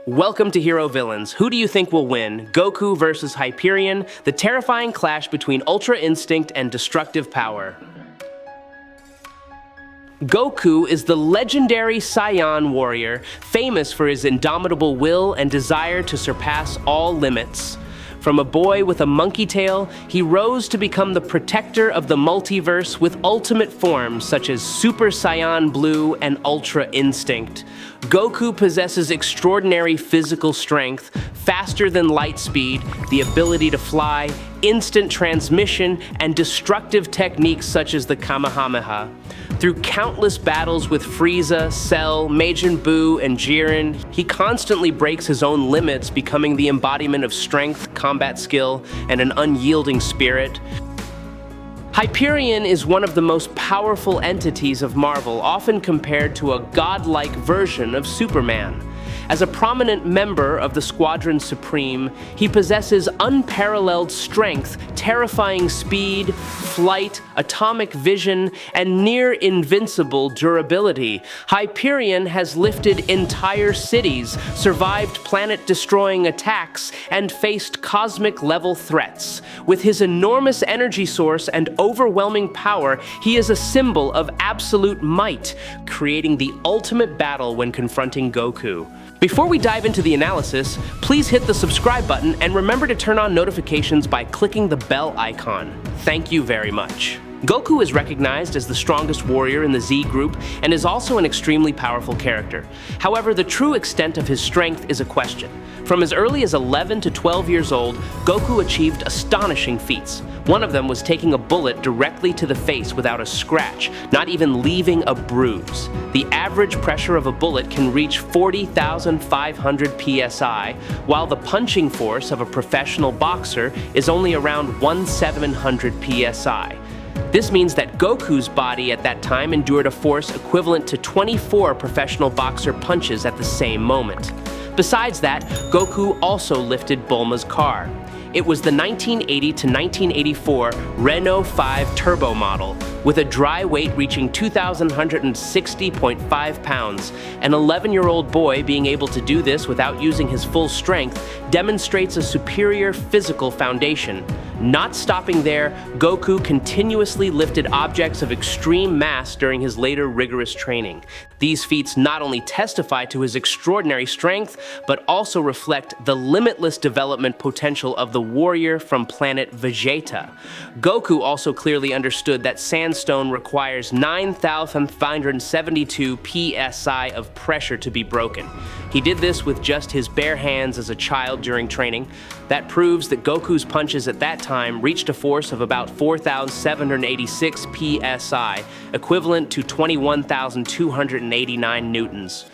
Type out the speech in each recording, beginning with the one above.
Welcome to Hero Villains. Who do you think will win? Goku versus Hyperion, the terrifying clash between Ultra Instinct and destructive power. Goku is the legendary Saiyan warrior, famous for his indomitable will and desire to surpass all limits. From a boy with a monkey tail, he rose to become the protector of the multiverse with ultimate forms such as Super Saiyan Blue and Ultra Instinct. Goku possesses extraordinary physical strength, faster than light speed, the ability to fly, instant transmission, and destructive techniques such as the Kamehameha. Through countless battles with Frieza, Cell, Majin Buu, and Jiren, he constantly breaks his own limits, becoming the embodiment of strength, combat skill, and an unyielding spirit. Hyperion is one of the most powerful entities of Marvel, often compared to a godlike version of Superman. As a prominent member of the Squadron Supreme, he possesses unparalleled strength, terrifying speed, flight, atomic vision, and near-invincible durability. Hyperion has lifted entire cities, survived planet-destroying attacks, and faced cosmic-level threats. With his enormous energy source and overwhelming power, he is a symbol of absolute might, creating the ultimate battle when confronting Goku. Before we dive into the analysis, please hit the subscribe button and remember to turn on notifications by clicking the bell icon. Thank you very much. Goku is recognized as the strongest warrior in the Z group and is also an extremely powerful character. However, the true extent of his strength is a question. From as early as 11 to 12 years old, Goku achieved astonishing feats. One of them was taking a bullet directly to the face without a scratch, not even leaving a bruise. The average pressure of a bullet can reach 40,500 psi, while the punching force of a professional boxer is only around 1,700 psi. This means that Goku's body at that time endured a force equivalent to 24 professional boxer punches at the same moment. Besides that, Goku also lifted Bulma's car. It was the 1980 to 1984 Renault 5 Turbo model, with a dry weight reaching 2,160.5 pounds. An 11-year-old boy being able to do this without using his full strength demonstrates a superior physical foundation. Not stopping there, Goku continuously lifted objects of extreme mass during his later rigorous training. These feats not only testify to his extraordinary strength, but also reflect the limitless development potential of the warrior from planet Vegeta. Goku also clearly understood that sandstone requires 9,572 psi of pressure to be broken. He did this with just his bare hands as a child during training. That proves that Goku's punches at that time reached a force of about 4,786 psi, equivalent to 21,289 newtons.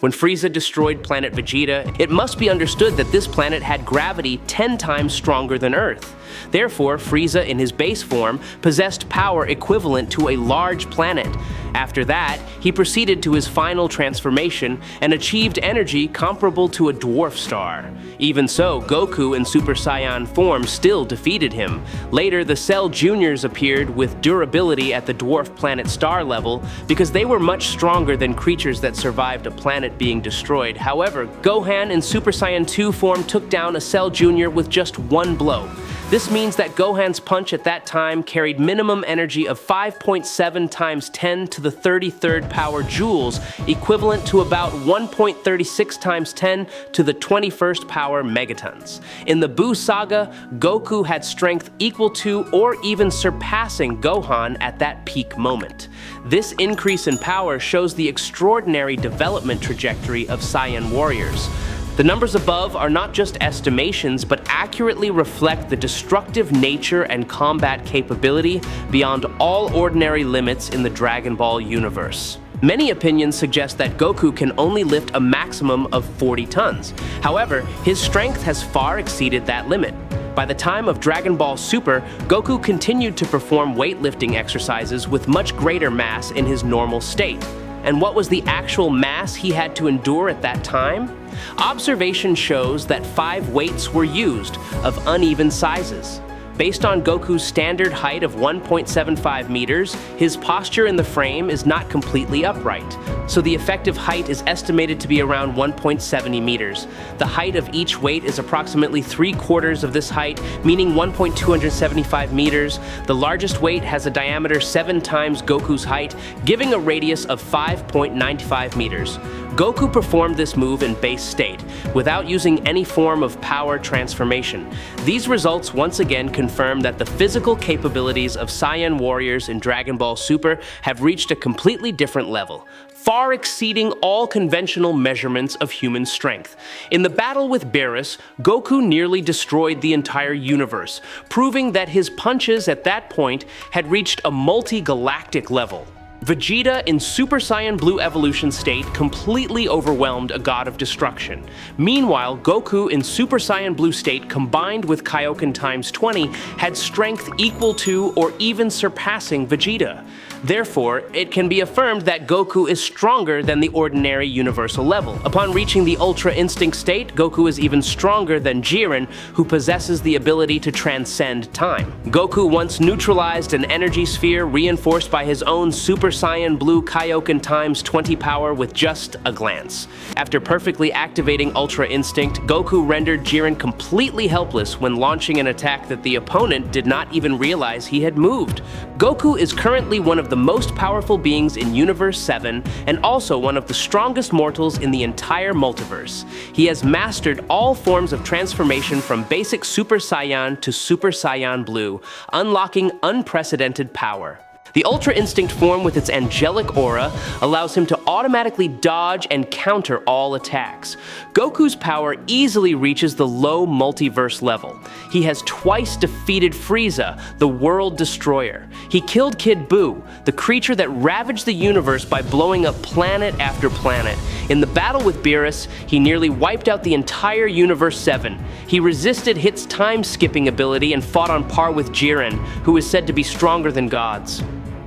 When Frieza destroyed planet Vegeta, it must be understood that this planet had gravity 10 times stronger than Earth. Therefore, Frieza in his base form possessed power equivalent to a large planet. After that, he proceeded to his final transformation and achieved energy comparable to a dwarf star. Even so, Goku in Super Saiyan form still defeated him. Later, the Cell Juniors appeared with durability at the dwarf planet star level because they were much stronger than creatures that survived a planet being destroyed. However, Gohan in Super Saiyan 2 form took down a Cell Junior with just one blow. This means that Gohan's punch at that time carried minimum energy of 5.7 times 10 to the 33rd power joules, equivalent to about 1.36 times 10 to the 21st power megatons. In the Buu saga, Goku had strength equal to or even surpassing Gohan at that peak moment. This increase in power shows the extraordinary development trajectory of Saiyan warriors. The numbers above are not just estimations, but accurately reflect the destructive nature and combat capability beyond all ordinary limits in the Dragon Ball universe. Many opinions suggest that Goku can only lift a maximum of 40 tons. However, his strength has far exceeded that limit. By the time of Dragon Ball Super, Goku continued to perform weightlifting exercises with much greater mass in his normal state. And what was the actual mass he had to endure at that time? Observation shows that 5 weights were used, of uneven sizes. Based on Goku's standard height of 1.75 meters, his posture in the frame is not completely upright, so the effective height is estimated to be around 1.70 meters. The height of each weight is approximately 3/4 of this height, meaning 1.275 meters. The largest weight has a diameter 7 times Goku's height, giving a radius of 5.95 meters. Goku performed this move in base state, without using any form of power transformation. These results once again confirm that the physical capabilities of Saiyan warriors in Dragon Ball Super have reached a completely different level, far exceeding all conventional measurements of human strength. In the battle with Beerus, Goku nearly destroyed the entire universe, proving that his punches at that point had reached a multi-galactic level. Vegeta in Super Saiyan Blue evolution state completely overwhelmed a god of destruction. Meanwhile, Goku in Super Saiyan Blue state combined with Kaioken times 20 had strength equal to or even surpassing Vegeta. Therefore, it can be affirmed that Goku is stronger than the ordinary universal level. Upon reaching the Ultra Instinct state, Goku is even stronger than Jiren, who possesses the ability to transcend time. Goku once neutralized an energy sphere reinforced by his own Super Saiyan Blue Kaioken times 20 power with just a glance. After perfectly activating Ultra Instinct, Goku rendered Jiren completely helpless when launching an attack that the opponent did not even realize he had moved. Goku is currently one of the most powerful beings in Universe 7 and also one of the strongest mortals in the entire multiverse. He has mastered all forms of transformation from basic Super Saiyan to Super Saiyan Blue, unlocking unprecedented power. The Ultra Instinct form with its angelic aura allows him to automatically dodge and counter all attacks. Goku's power easily reaches the low multiverse level. He has twice defeated Frieza, the world destroyer. He killed Kid Buu, the creature that ravaged the universe by blowing up planet after planet. In the battle with Beerus, he nearly wiped out the entire Universe 7. He resisted Hit's time-skipping ability and fought on par with Jiren, who is said to be stronger than gods.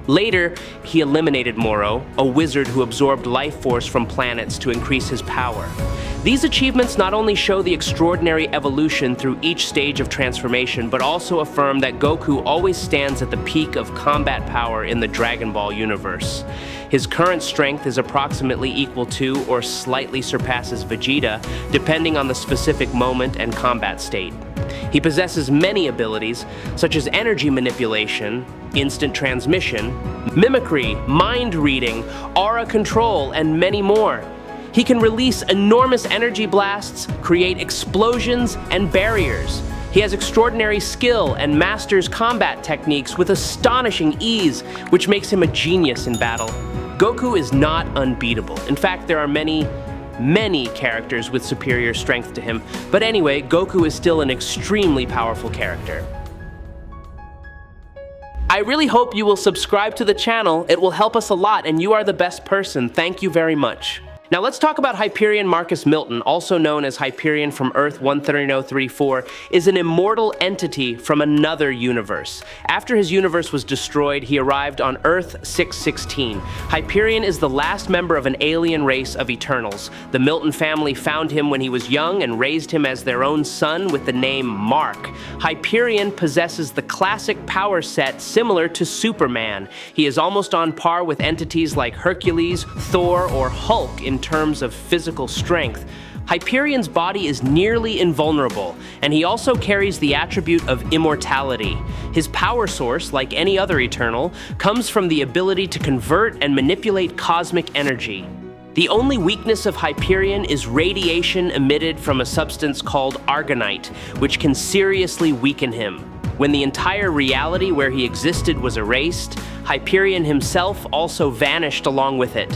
Later, he eliminated Moro, a wizard who absorbed life force from planets to increase his power. These achievements not only show the extraordinary evolution through each stage of transformation, but also affirm that Goku always stands at the peak of combat power in the Dragon Ball universe. His current strength is approximately equal to or slightly surpasses Vegeta, depending on the specific moment and combat state. He possesses many abilities, such as energy manipulation, instant transmission, mimicry, mind reading, aura control, and many more. He can release enormous energy blasts, create explosions, and barriers. He has extraordinary skill and masters combat techniques with astonishing ease, which makes him a genius in battle. Goku is not unbeatable. In fact, there are many characters with superior strength to him. But anyway, Goku is still an extremely powerful character. I really hope you will subscribe to the channel. It will help us a lot, and you are the best person. Thank you very much. Now let's talk about Hyperion Marcus Milton, also known as Hyperion from Earth 130034, is an immortal entity from another universe. After his universe was destroyed, he arrived on Earth 616. Hyperion is the last member of an alien race of Eternals. The Milton family found him when he was young and raised him as their own son with the name Mark. Hyperion possesses the classic power set similar to Superman. He is almost on par with entities like Hercules, Thor, or Hulk in terms of physical strength. Hyperion's body is nearly invulnerable, and he also carries the attribute of immortality. His power source, like any other Eternal, comes from the ability to convert and manipulate cosmic energy. The only weakness of Hyperion is radiation emitted from a substance called argonite, which can seriously weaken him. When the entire reality where he existed was erased, Hyperion himself also vanished along with it.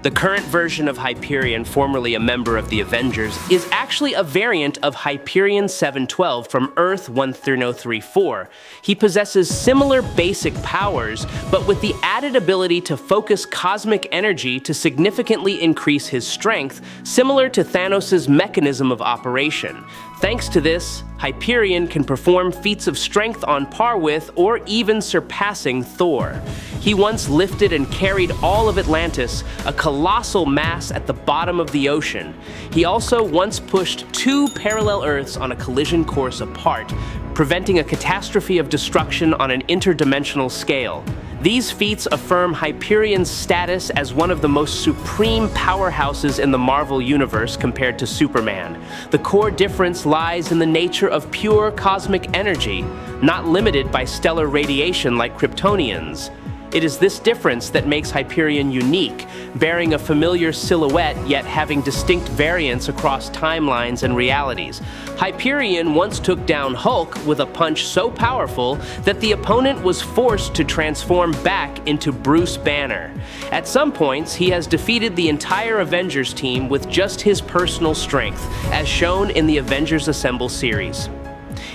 The current version of Hyperion, formerly a member of the Avengers, is actually a variant of Hyperion 712 from Earth 13034. He possesses similar basic powers, but with the added ability to focus cosmic energy to significantly increase his strength, similar to Thanos' mechanism of operation. Thanks to this, Hyperion can perform feats of strength on par with or even surpassing Thor. He once lifted and carried all of Atlantis, a colossal mass at the bottom of the ocean. He also once pushed 2 parallel Earths on a collision course apart, preventing a catastrophe of destruction on an interdimensional scale. These feats affirm Hyperion's status as one of the most supreme powerhouses in the Marvel Universe compared to Superman. The core difference lies in the nature of pure cosmic energy, not limited by stellar radiation like Kryptonians. It is this difference that makes Hyperion unique, bearing a familiar silhouette yet having distinct variants across timelines and realities. Hyperion once took down Hulk with a punch so powerful that the opponent was forced to transform back into Bruce Banner. At some points, he has defeated the entire Avengers team with just his personal strength, as shown in the Avengers Assemble series.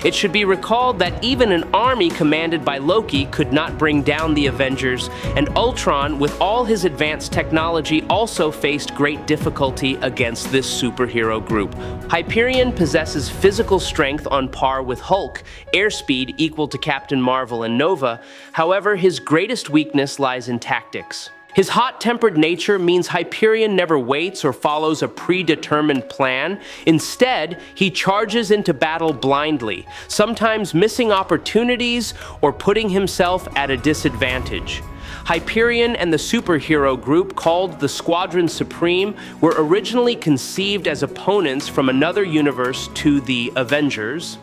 It should be recalled that even an army commanded by Loki could not bring down the Avengers, and Ultron, with all his advanced technology, also faced great difficulty against this superhero group. Hyperion possesses physical strength on par with Hulk, airspeed equal to Captain Marvel and Nova. However, his greatest weakness lies in tactics. His hot-tempered nature means Hyperion never waits or follows a predetermined plan. Instead, he charges into battle blindly, sometimes missing opportunities or putting himself at a disadvantage. Hyperion and the superhero group called the Squadron Supreme were originally conceived as opponents from another universe to the Avengers.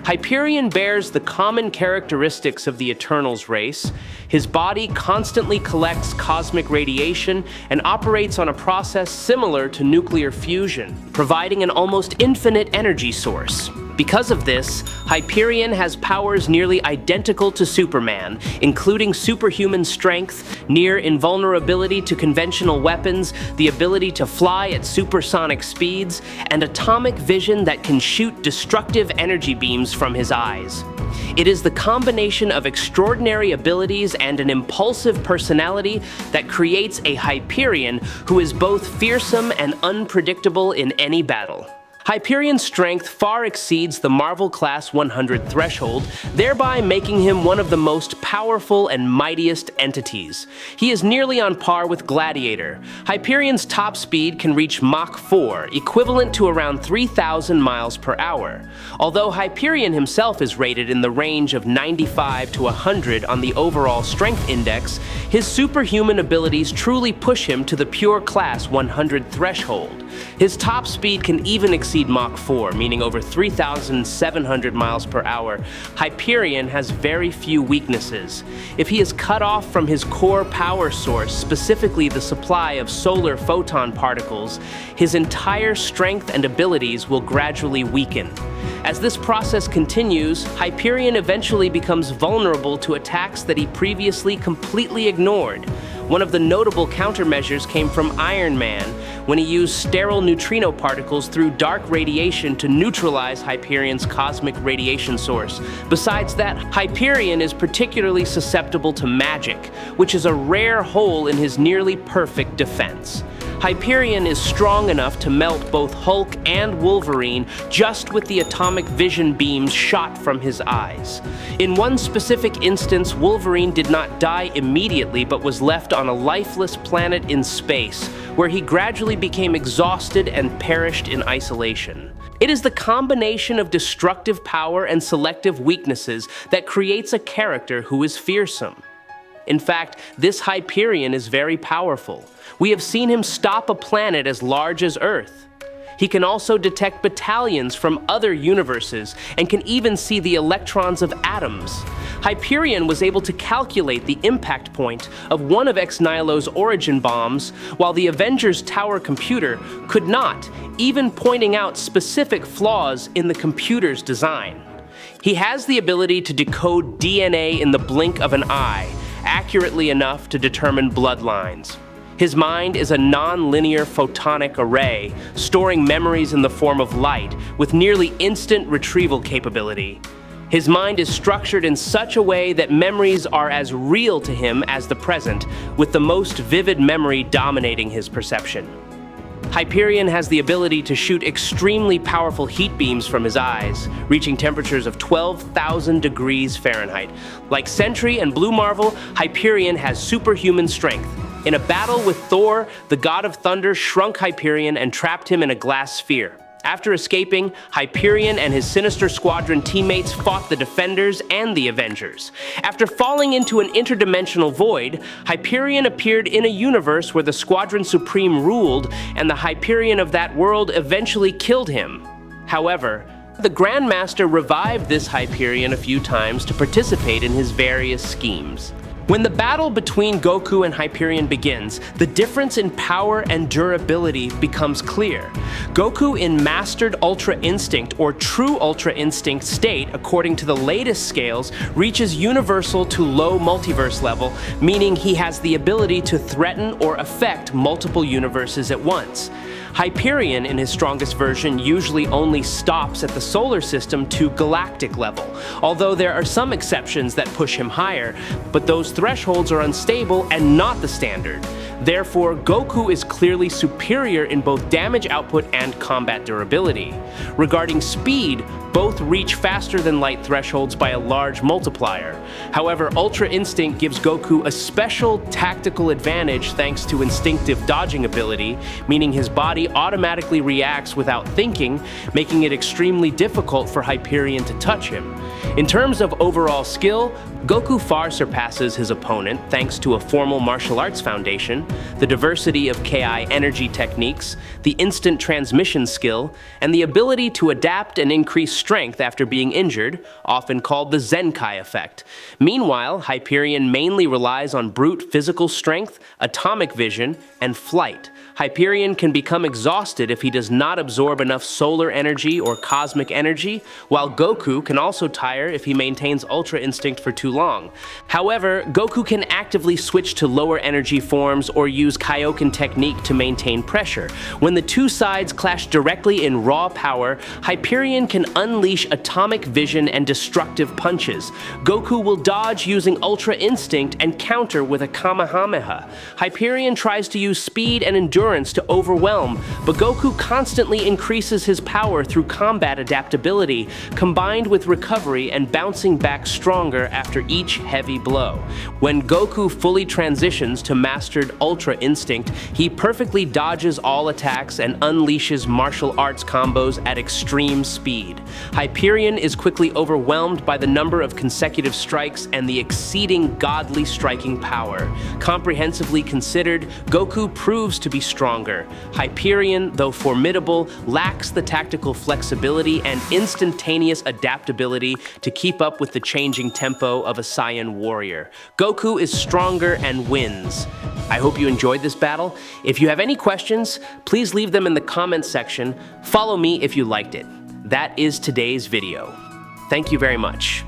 Hyperion bears the common characteristics of the Eternals race. His body constantly collects cosmic radiation and operates on a process similar to nuclear fusion, providing an almost infinite energy source. Because of this, Hyperion has powers nearly identical to Superman, including superhuman strength, near invulnerability to conventional weapons, the ability to fly at supersonic speeds, and atomic vision that can shoot destructive energy beams from his eyes. It is the combination of extraordinary abilities and an impulsive personality that creates a Hyperion who is both fearsome and unpredictable in any battle. Hyperion's strength far exceeds the Marvel Class 100 threshold, thereby making him one of the most powerful and mightiest entities. He is nearly on par with Gladiator. Hyperion's top speed can reach Mach 4, equivalent to around 3,000 miles per hour. Although Hyperion himself is rated in the range of 95 to 100 on the overall strength index, his superhuman abilities truly push him to the pure Class 100 threshold. His top speed can even exceed Mach 4, meaning over 3,700 miles per hour. Hyperion has very few weaknesses. If he is cut off from his core power source, specifically the supply of solar photon particles, his entire strength and abilities will gradually weaken. As this process continues, Hyperion eventually becomes vulnerable to attacks that he previously completely ignored. One of the notable countermeasures came from Iron Man, when he used sterile neutrino particles through dark radiation to neutralize Hyperion's cosmic radiation source. Besides that, Hyperion is particularly susceptible to magic, which is a rare hole in his nearly perfect defense. Hyperion is strong enough to melt both Hulk and Wolverine just with the atomic vision beams shot from his eyes. In one specific instance, Wolverine did not die immediately but was left on a lifeless planet in space, where he gradually became exhausted and perished in isolation. It is the combination of destructive power and selective weaknesses that creates a character who is fearsome. In fact, this Hyperion is very powerful. We have seen him stop a planet as large as Earth. He can also detect battalions from other universes and can even see the electrons of atoms. Hyperion was able to calculate the impact point of one of Ex Nihilo's origin bombs, while the Avengers Tower computer could not, even pointing out specific flaws in the computer's design. He has the ability to decode DNA in the blink of an eye, accurately enough to determine bloodlines. His mind is a non-linear photonic array, storing memories in the form of light, with nearly instant retrieval capability. His mind is structured in such a way that memories are as real to him as the present, with the most vivid memory dominating his perception. Hyperion has the ability to shoot extremely powerful heat beams from his eyes, reaching temperatures of 12,000 degrees Fahrenheit. Like Sentry and Blue Marvel, Hyperion has superhuman strength. In a battle with Thor, the god of thunder shrunk Hyperion and trapped him in a glass sphere. After escaping, Hyperion and his Sinister Squadron teammates fought the Defenders and the Avengers. After falling into an interdimensional void, Hyperion appeared in a universe where the Squadron Supreme ruled, and the Hyperion of that world eventually killed him. However, the Grandmaster revived this Hyperion a few times to participate in his various schemes. When the battle between Goku and Hyperion begins, the difference in power and durability becomes clear. Goku in Mastered Ultra Instinct or True Ultra Instinct state, according to the latest scales, reaches universal to low multiverse level, meaning he has the ability to threaten or affect multiple universes at once. Hyperion, in his strongest version, usually only stops at the solar system to galactic level, although there are some exceptions that push him higher, but those thresholds are unstable and not the standard. Therefore, Goku is clearly superior in both damage output and combat durability. Regarding speed, both reach faster than light thresholds by a large multiplier. However, Ultra Instinct gives Goku a special tactical advantage thanks to instinctive dodging ability, meaning his body automatically reacts without thinking, making it extremely difficult for Hyperion to touch him. In terms of overall skill, Goku far surpasses his opponent thanks to a formal martial arts foundation, the diversity of KI energy techniques, the instant transmission skill, and the ability to adapt and increase strength after being injured, often called the Zenkai effect. Meanwhile, Hyperion mainly relies on brute physical strength, atomic vision, and flight. Hyperion can become exhausted if he does not absorb enough solar energy or cosmic energy, while Goku can also tire if he maintains Ultra Instinct for too long. However, Goku can actively switch to lower energy forms or use Kaioken technique to maintain pressure. When the two sides clash directly in raw power, Hyperion can unleash atomic vision and destructive punches. Goku will dodge using Ultra Instinct and counter with a Kamehameha. Hyperion tries to use speed and endurance to overwhelm, but Goku constantly increases his power through combat adaptability, combined with recovery and bouncing back stronger after each heavy blow. When Goku fully transitions to Mastered Ultra Instinct, he perfectly dodges all attacks and unleashes martial arts combos at extreme speed. Hyperion is quickly overwhelmed by the number of consecutive strikes and the exceeding godly striking power. Comprehensively considered, Goku proves to be stronger. Hyperion, though formidable, lacks the tactical flexibility and instantaneous adaptability to keep up with the changing tempo of a Saiyan warrior. Goku is stronger and wins. I hope you enjoyed this battle. If you have any questions, please leave them in the comments section. Follow me if you liked it. That is today's video. Thank you very much.